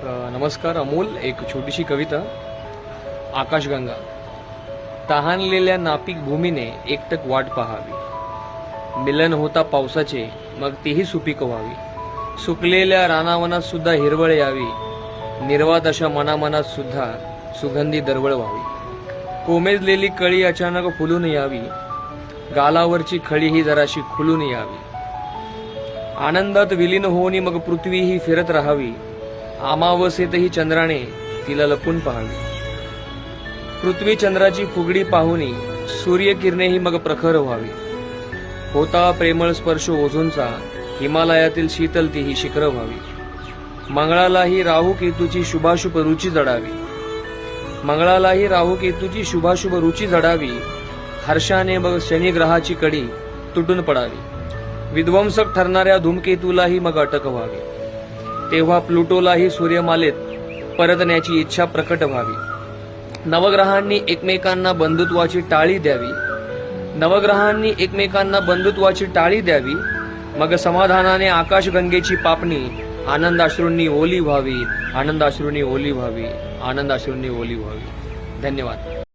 नमस्कार. अमोल. एक छोटीशी कविता. आकाशगंगा. तहानलेल्या नापीक भूमीने एकटक वाट पहावी. मिलन होता पावसाचे, मग तेही सुपीक व्हावी. सुकलेल्या रानावनात सुद्धा हिरवळ यावी. निर्वात अशा मनामनात सुद्धा सुगंधी दरवळ व्हावी. कोमेजलेली कळी अचानक फुलून यावी. गालावरची खळी ही जराशी खुलून यावी. आनंदात विलीन होऊन मग पृथ्वी ही फिरत राहावी. अमावस्येतही चंद्राने तिला लपून पाहावी. पृथ्वी चंद्राची फुगडी पाहुनी सूर्यकिरणेही मग प्रखर व्हावी. होता प्रेमळ स्पर्श ओझोनचा, हिमालयातील शीतल तीही शिखर व्हावी. मंगळालाही राहू केतूची शुभाशुभ रुची जडावी. मंगळालाही राहू केतूची शुभाशुभ रुची जडावी. हर्षाने मग शनिग्रहाची कडी तुटून पडावी. विध्वंसक ठरणाऱ्या धूमकेतूलाही मग अटक व्हावी. तेव्हा प्लुटोलाही सूर्यमालेत परतण्याची इच्छा प्रकट व्हावी. नवग्रहांनी एकमेकांना बंधुत्वाची टाळी द्यावी. नवग्रहांनी एकमेकांना बंधुत्वाची टाळी द्यावी. मग समाधानाने आकाशगंगेची पापणी आनंदाश्रूंनी ओली व्हावी. आनंदाश्रूंनी ओली व्हावी. आनंदाश्रूंनी ओली व्हावी. धन्यवाद.